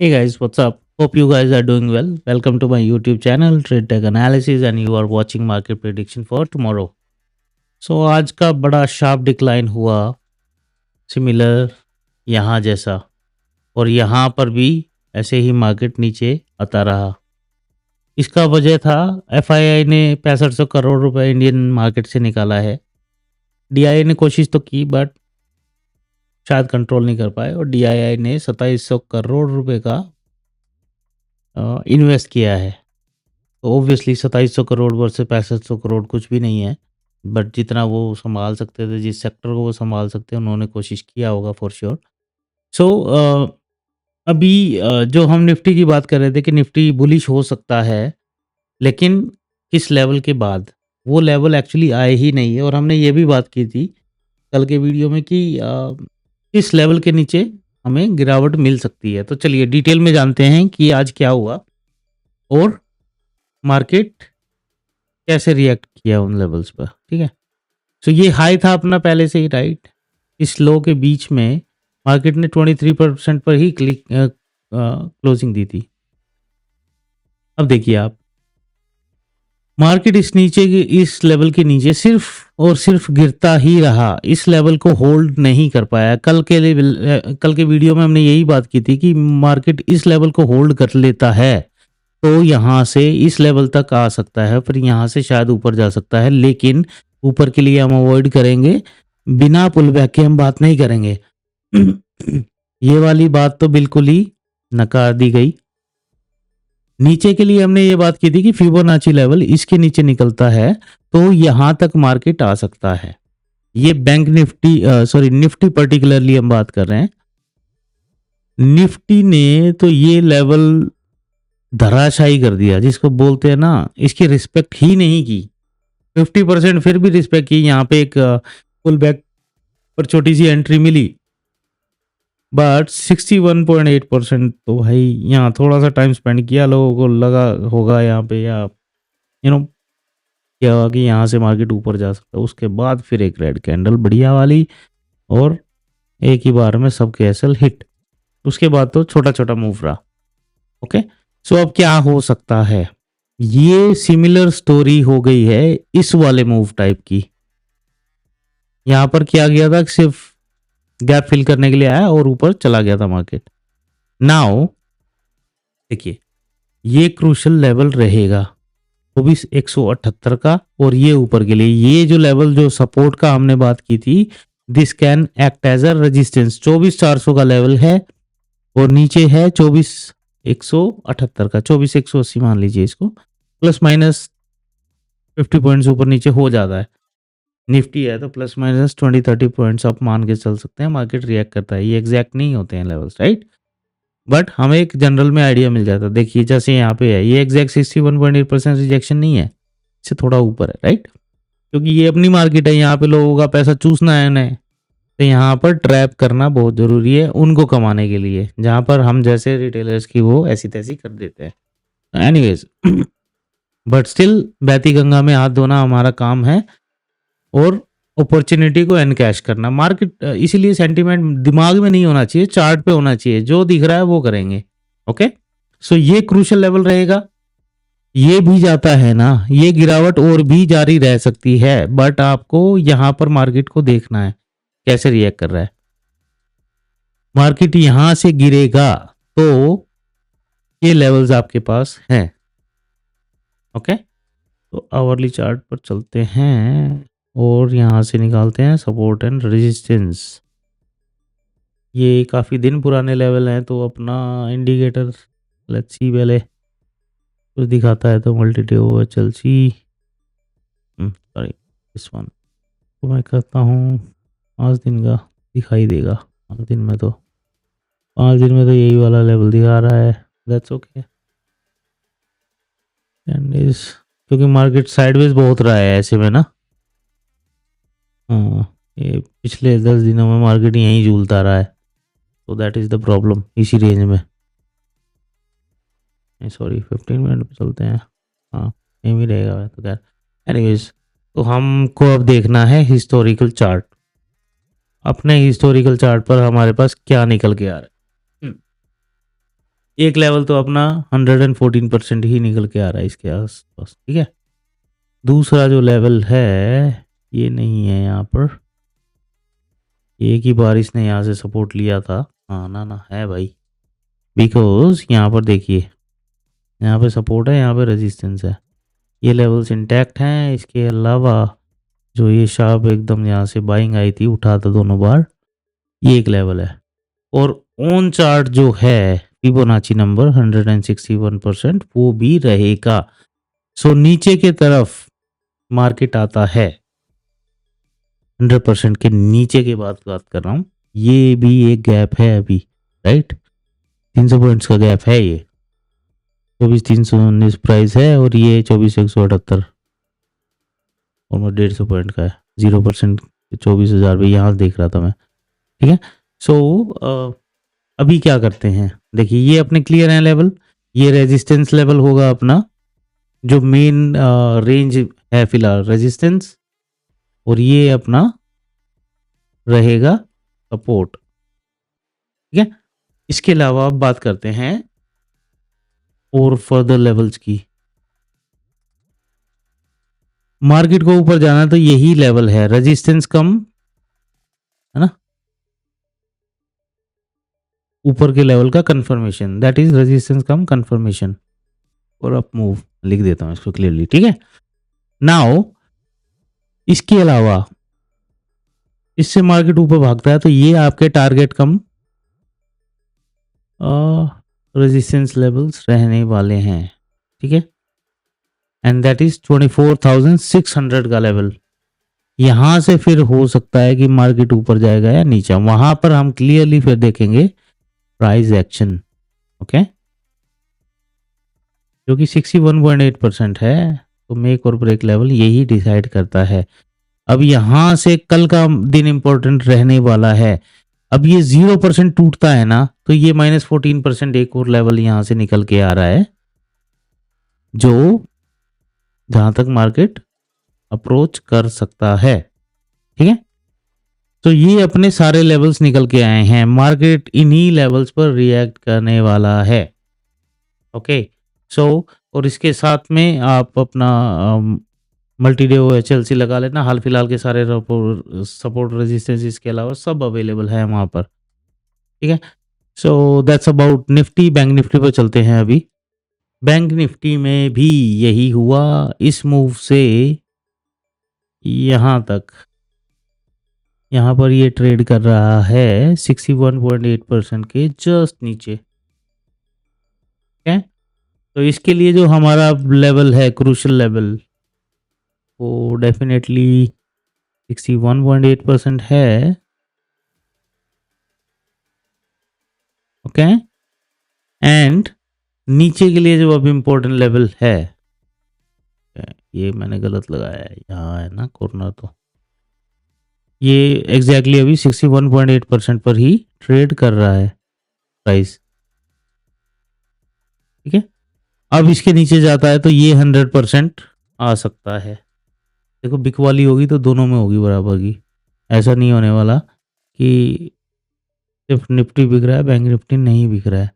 Hey guys, what's up? Hope you guys are doing well. Welcome to my YouTube channel Trade Tech Analysis and you are watching market prediction for tomorrow. So आज का बड़ा sharp decline हुआ similar यहाँ जैसा और यहाँ पर भी ऐसे ही मार्केट नीचे आता रहा। इसका वजह था एफआईआई ने 6500 करोड़ रुपए इंडियन मार्केट से निकाला है। डीआईआई ने कोशिश तो की बट शायद कंट्रोल नहीं कर पाए और डीआईआई ने 2700 करोड़ रुपए का इन्वेस्ट किया है। तो ऑब्वियसली 2700 करोड़ वर्सेस 6500 करोड़ कुछ भी नहीं है, बट जितना वो संभाल सकते थे, जिस सेक्टर को वो संभाल सकते हैं, उन्होंने कोशिश किया होगा फॉर श्योर। सो अभी जो हम निफ्टी की बात कर रहे थे कि निफ्टी बुलिश हो सकता है, लेकिन किस लेवल के बाद, वो लेवल एक्चुअली आए ही नहीं है। और हमने ये भी बात की थी कल के वीडियो में कि किस लेवल के नीचे हमें गिरावट मिल सकती है। तो चलिए डिटेल में जानते हैं कि आज क्या हुआ और मार्केट कैसे रिएक्ट किया उन लेवल्स पर। ठीक है, सो ये हाई था अपना पहले से ही, राइट। इस लो के बीच में मार्केट ने 23% पर ही क्लोजिंग दी थी। अब देखिए आप, मार्केट इस लेवल के नीचे सिर्फ और सिर्फ गिरता ही रहा, इस लेवल को होल्ड नहीं कर पाया। कल के वीडियो में हमने यही बात की थी कि मार्केट इस लेवल को होल्ड कर लेता है तो यहाँ से इस लेवल तक आ सकता है, फिर यहाँ से शायद ऊपर जा सकता है, लेकिन ऊपर के लिए हम अवॉइड करेंगे, बिना पुल बैक के हम बात नहीं करेंगे। ये वाली बात तो बिल्कुल ही नकार दी गई। नीचे के लिए हमने ये बात की थी कि फिबोनाची लेवल इसके नीचे निकलता है तो यहाँ तक मार्केट आ सकता है। ये बैंक निफ्टी पर्टिकुलरली हम बात कर रहे हैं। निफ्टी ने तो ये लेवल धराशायी कर दिया, जिसको बोलते हैं ना, इसकी रिस्पेक्ट ही नहीं की। 50% फिर भी रिस्पेक्ट की। यहाँ पे एक पुल बैक पर छोटी सी एंट्री मिली, बट 61.8% तो भाई यहाँ थोड़ा सा टाइम स्पेंड किया, लोगों को लगा होगा यहाँ पे, या क्या हुआ कि यहाँ से मार्केट ऊपर जा सकता है। उसके बाद फिर एक रेड कैंडल बढ़िया वाली और एक ही बार में सब कैसल हिट। उसके बाद तो छोटा छोटा मूव रहा। ओके, सो अब क्या हो सकता है, ये सिमिलर स्टोरी हो गई है इस वाले मूव टाइप की। यहां पर किया गया था, सिर्फ गैप फिल करने के लिए आया और ऊपर चला गया था मार्केट। नाउ देखिए, ये क्रूशल लेवल रहेगा 24,178 का, और ये ऊपर के लिए ये जो लेवल, जो सपोर्ट का हमने बात की थी, this can act as a resistance. 24,400 का लेवल है और नीचे है 24,178 का, 24,180 मान लीजिए इसको, प्लस माइनस 50 पॉइंट्स ऊपर नीचे हो जाता है। निफ्टी है तो प्लस माइनस 20-30 पॉइंट्स आप मान के चल सकते हैं, मार्केट रिएक्ट करता है। ये एग्जैक्ट नहीं होते हैं लेवल्स, राइट, बट हमें एक जनरल में आइडिया मिल जाता है। देखिए जैसे यहाँ पे है, ये एग्जैक्ट 61.8% रिजेक्शन नहीं है, इससे थोड़ा ऊपर है, राइट, क्योंकि ये अपनी मार्केट है, यहाँ पे लोगों का पैसा चूसना है इन्हें, तो यहाँ पर ट्रैप करना बहुत जरूरी है उनको कमाने के लिए, जहाँ पर हम जैसे रिटेलर्स की वो ऐसी तैसी कर देते हैं। एनीवेज, बट स्टिल बहती गंगा में हाथ धोना हमारा काम है और अपॉर्चुनिटी को एनकैश करना। मार्केट इसीलिए सेंटीमेंट दिमाग में नहीं होना चाहिए, चार्ट पे होना चाहिए, जो दिख रहा है वो करेंगे। ओके, सो ये क्रूशियल लेवल रहेगा। ये भी जाता है ना, ये गिरावट और भी जारी रह सकती है, बट आपको यहाँ पर मार्केट को देखना है कैसे रिएक्ट कर रहा है। मार्केट यहां से गिरेगा तो ये लेवल्स आपके पास हैं। ओके, तो आवरली चार्ट पर चलते हैं और यहां से निकालते हैं सपोर्ट एंड रेजिस्टेंस। ये काफ़ी दिन पुराने लेवल हैं, तो अपना इंडिकेटर लेट्स सी, पहले कुछ दिखाता है तो मल्टीट्यूब चलसी, सॉरी दिस वन, तो मैं कहता हूँ 5 दिन का दिखाई देगा। 5 दिन में तो यही वाला लेवल दिखा रहा है, दैट्स ओके। एंड इस, क्योंकि मार्केट साइडवेज बहुत रहा है ऐसे में ना, ये पिछले 10 दिनों में मार्केट यहीं झूलता रहा है, तो दैट इज द प्रॉब्लम। इसी रेंज में, सॉरी 15 मिनट पे चलते हैं, हाँ यहीं भी रहेगा तो खैर। एनीवेज, तो हमको अब देखना है हिस्टोरिकल चार्ट। अपने हिस्टोरिकल चार्ट पर हमारे पास क्या निकल के आ रहा है। एक लेवल तो अपना 114% ही निकल के आ रहा है इसके आसपास, ठीक है। दूसरा जो लेवल है ये नहीं है यहाँ पर, एक ही बार इसने यहाँ से सपोर्ट लिया था। हाँ ना ना है भाई, बिकॉज यहाँ पर देखिए, यहाँ पे सपोर्ट है, यहाँ पे रेजिस्टेंस है, ये लेवल्स इंटैक्ट हैं। इसके अलावा जो ये शार्प एकदम यहाँ से बाइंग आई थी, उठा था दोनों बार, ये एक लेवल है। और ऑन चार्ट जो है फिबोनाची नंबर 161% वो भी रहेगा। सो नीचे के तरफ मार्केट आता है 100% के नीचे के बात कर रहा हूँ, ये भी एक गैप है अभी, राइट। 300 पॉइंट्स का गैप है ये, 24,319 प्राइस है और ये 24,178 ऑलमोस्ट 150 पॉइंट का है, 0%, 24,000 भी यहाँ देख रहा था मैं, ठीक है। सो अभी क्या करते हैं, देखिए ये अपने क्लियर है लेवल, ये रेजिस्टेंस लेवल होगा अपना, जो मेन रेंज है फिलहाल रेजिस्टेंस, और ये अपना रहेगा सपोर्ट, ठीक है। इसके अलावा अब बात करते हैं और फर्दर लेवल्स की। मार्केट को ऊपर जाना तो यही लेवल है, रेजिस्टेंस कम, है ना, ऊपर के लेवल का confirmation, that is resistance come confirmation, और अप मूव लिख देता हूं इसको क्लियरली, ठीक है। नाउ इसके अलावा इससे मार्केट ऊपर भागता है तो ये आपके टारगेट कम रेजिस्टेंस लेवल्स रहने वाले हैं, ठीक है। एंड दैट इज 24,600 का लेवल। यहां से फिर हो सकता है कि मार्केट ऊपर जाएगा या नीचे, वहां पर हम क्लियरली फिर देखेंगे प्राइस एक्शन, ओके, जो कि 61.8% है। तो मेक और ब्रेक लेवल यही डिसाइड करता है। अब यहां से कल का दिन इंपॉर्टेंट रहने वाला है। अब ये 0% टूटता है ना, तो ये -14% एक और लेवल यहां से निकल के आ रहा है, जो जहां तक मार्केट अप्रोच कर सकता है, ठीक है। तो ये अपने सारे लेवल्स निकल के आए हैं, मार्केट इन्हीं लेवल्स पर रिएक्ट करने वाला है, ओके। सो और इसके साथ में आप अपना मल्टी डे HLC लगा लेना, हाल फिलहाल के सारे सपोर्ट रेजिस्टेंस इसके अलावा सब अवेलेबल है वहां पर, ठीक है। So that's about Nifty. Bank Nifty पर चलते हैं अभी। बैंक निफ्टी में भी यही हुआ, इस मूव से यहां तक, यहाँ पर ये ट्रेड कर रहा है 61.8% के जस्ट नीचे, ठीक है। तो इसके लिए जो हमारा लेवल है, क्रूशियल लेवल, वो डेफिनेटली 61.8% है, ओके। एंड नीचे के लिए जो अब इम्पोर्टेंट लेवल है, ये मैंने गलत लगाया है, यहाँ है ना कॉर्नर, तो ये एग्जैक्टली अभी 61.8% पर ही ट्रेड कर रहा है प्राइस, ठीक है। अब इसके नीचे जाता है तो ये 100% आ सकता है। देखो बिकवाली होगी तो दोनों में होगी बराबर की, ऐसा नहीं होने वाला कि सिर्फ निफ्टी बिक रहा है बैंक निफ्टी नहीं बिक रहा है।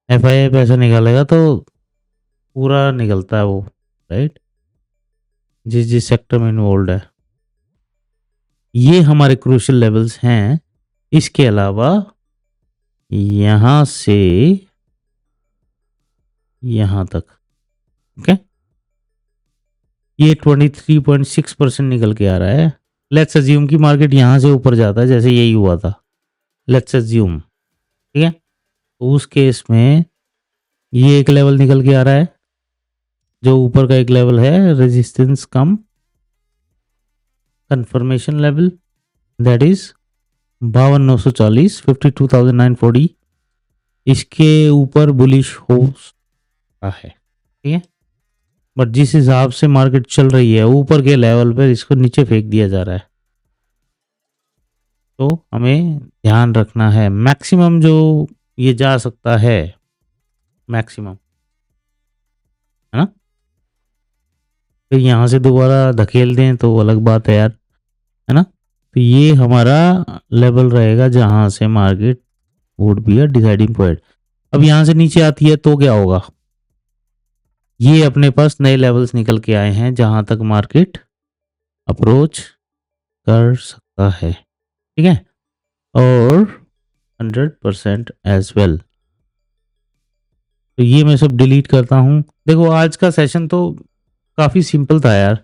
FII पैसा निकालेगा तो पूरा निकलता है वो, राइट, जिस जिस सेक्टर में इन्वॉल्व है। ये हमारे क्रूशियल लेवल्स हैं। इसके अलावा यहां से यहां तक, ओके, ये 23.6% निकल के आ रहा है। लेट्स अज्यूम कि मार्केट यहां से ऊपर जाता है, जैसे यही हुआ था, लेट्स अज्यूम, ठीक है। तो उस केस में ये एक लेवल निकल के आ रहा है, जो ऊपर का एक लेवल है resistance come confirmation level, that is 52,940, 52,940। इसके ऊपर बुलिश हो सकता है, ठीक है। बट जिस हिसाब से मार्केट चल रही है, ऊपर के लेवल पर इसको नीचे फेंक दिया जा रहा है, तो हमें ध्यान रखना है। मैक्सिमम जो ये जा सकता है, मैक्सिमम, है ना, फिर यहाँ से दोबारा धकेल दें तो अलग बात है यार, है ना। तो ये हमारा लेवल रहेगा जहाँ से market would be a deciding point. अब यहाँ से नीचे आती है तो क्या होगा, ये अपने पास नए लेवल्स निकल के आए हैं जहां तक मार्केट अप्रोच कर सकता है, ठीक है, और 100% एज वेल। तो ये मैं सब डिलीट करता हूँ। देखो आज का सेशन तो काफ़ी सिंपल था यार,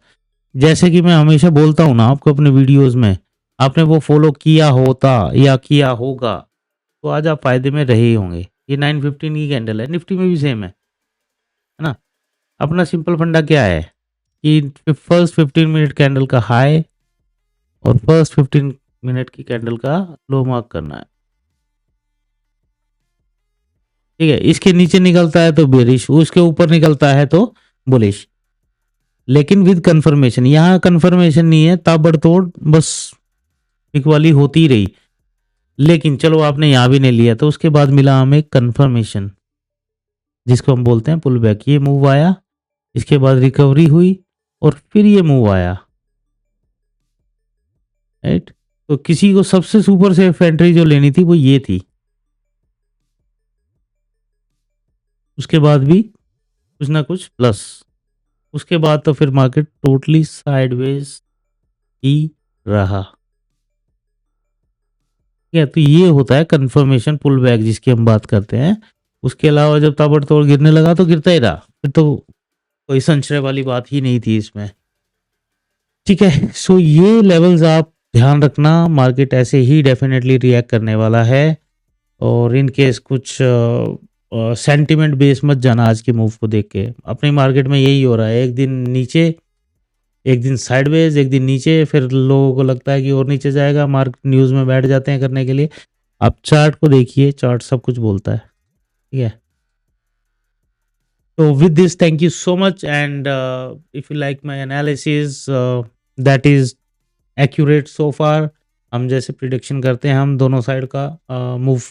जैसे कि मैं हमेशा बोलता हूँ ना आपको अपने वीडियोस में, आपने वो फॉलो किया होता या किया होगा तो आज आप फायदे में रहे ही होंगे। ये 915 की कैंडल है, निफ्टी में भी सेम है ना। अपना सिंपल फंडा क्या है कि फर्स्ट 15 मिनट कैंडल का हाई और फर्स्ट 15 मिनट की कैंडल का लो मार्क करना है, ठीक है। इसके नीचे निकलता है तो बेरिश, उसके ऊपर निकलता है तो बुलिश, लेकिन विद कंफर्मेशन। यहाँ कंफर्मेशन नहीं है, ताबड़तोड़ बस पिक वाली होती ही रही, लेकिन चलो आपने यहाँ भी नहीं लिया तो उसके बाद मिला हमें कंफर्मेशन, जिसको हम बोलते हैं पुल बैक। ये मूव आया, इसके बाद रिकवरी हुई और फिर ये मूव आया, राइट। तो किसी को सबसे सुपर सेफ एंट्री जो लेनी थी वो ये थी, उसके बाद भी कुछ ना कुछ प्लस, उसके बाद तो फिर मार्केट टोटली साइडवेज ही रहा, ठीक है। तो ये होता है कंफर्मेशन पुल बैक जिसकी हम बात करते हैं। उसके अलावा जब ताबड़तोड़ गिरने लगा तो गिरता ही रहा, फिर तो कोई संशय वाली बात ही नहीं थी इसमें, ठीक है। सो ये लेवल्स आप ध्यान रखना, मार्केट ऐसे ही डेफिनेटली रिएक्ट करने वाला है। और इन केस कुछ सेंटिमेंट बेस मत जाना आज के मूव को देख के, अपनी मार्केट में यही हो रहा है, एक दिन नीचे, एक दिन साइडवेज, एक दिन नीचे, फिर लोगों को लगता है कि और नीचे जाएगा, मार्केट न्यूज़ में बैठ जाते हैं करने के लिए। आप चार्ट को देखिए, चार्ट सब कुछ बोलता है, ठीक है। तो with this thank you so much, and if you like my analysis that is accurate so far. हम जैसे प्रिडिक्शन करते हैं, हम दोनों साइड का मूव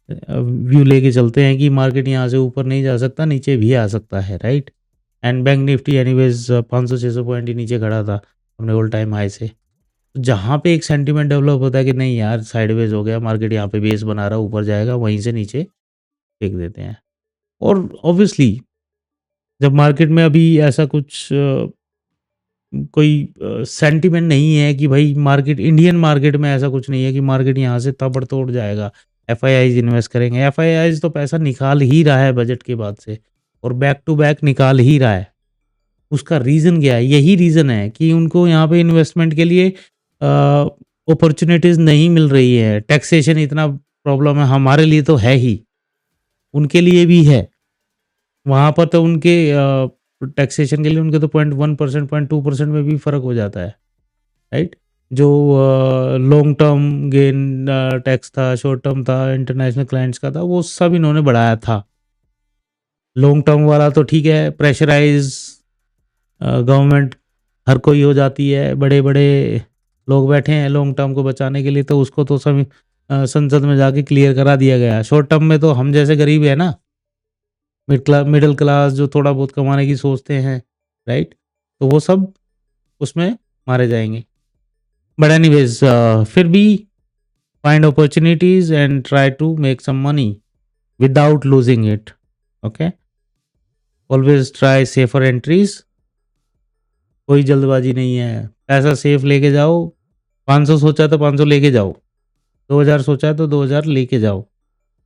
व्यू लेके चलते हैं कि मार्केट यहाँ से ऊपर नहीं जा सकता, नीचे भी आ सकता है, right. And bank nifty anyways 500-600 point ही नीचे खड़ा था अपने ऑल टाइम हाई से। तो जहाँ पे एक सेंटीमेंट डेवलप होता है कि नहीं यार साइडवेज हो गया मार्केट, यहाँ पे बेस बना रहा, ऊपर जाएगा, वहीं से नीचे फेंक देते हैं। और ऑब्वियसली जब मार्केट में अभी ऐसा कुछ कोई सेंटीमेंट नहीं है कि भाई मार्केट, इंडियन मार्केट में ऐसा कुछ नहीं है कि मार्केट यहाँ से ताबड़तोड़ जाएगा, एफआईआईज इन्वेस्ट करेंगे। एफआईआईज तो पैसा निकाल ही रहा है बजट के बाद से, और बैक टू बैक निकाल ही रहा है। उसका रीज़न क्या है? यही रीज़न है कि उनको यहाँ पे इन्वेस्टमेंट के लिए अपॉर्चुनिटीज़ नहीं मिल रही है। टैक्सेशन इतना प्रॉब्लम है, हमारे लिए तो है ही, उनके लिए भी है। वहाँ पर तो उनके टैक्सेशन के लिए उनके तो 0.1%, 0.2% में भी फ़र्क हो जाता है, राइट। जो लॉन्ग टर्म गेन टैक्स था, शॉर्ट टर्म था, इंटरनेशनल क्लाइंट्स का था, वो सब इन्होंने बढ़ाया था। लॉन्ग टर्म वाला तो ठीक है, प्रेशराइज गवर्नमेंट हर कोई हो जाती है, बड़े बड़े लोग बैठे हैं लॉन्ग टर्म को बचाने के लिए, तो उसको तो सब संसद में जाके क्लियर करा दिया गया। शॉर्ट टर्म में तो हम जैसे गरीब है ना, मिडिल क्लास जो थोड़ा बहुत कमाने की सोचते हैं, राइट, तो वो सब उसमें मारे जाएंगे। बट एनीवेज फिर भी find opportunities and try to make some money without losing it, okay. Always try safer entries, कोई जल्दबाजी नहीं है, पैसा सेफ लेके जाओ। 500 सोचा तो 500 लेके जाओ, 2000 सोचा है तो 2000 लेके जाओ,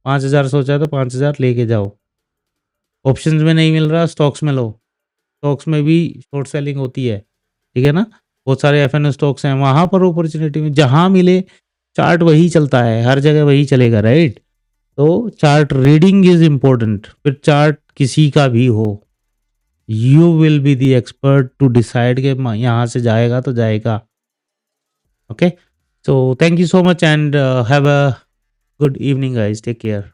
5000 सोचा है तो 5000 लेके जाओ। ऑप्शंस में नहीं मिल रहा, स्टॉक्स में लो, स्टॉक्स में भी शॉर्ट सेलिंग होती है, ठीक है ना। बहुत सारे एफएनओ स्टॉक्स हैं, वहाँ पर अपॉर्चुनिटी में जहाँ मिले, चार्ट वही चलता है, हर जगह वही चलेगा, राइट। तो चार्ट रीडिंग इज इम्पोर्टेंट, फिर चार्ट किसी का भी हो, you will be the expert to decide के यहाँ से जाएगा तो जाएगा, okay. So thank you so much, and have a good evening guys, take care.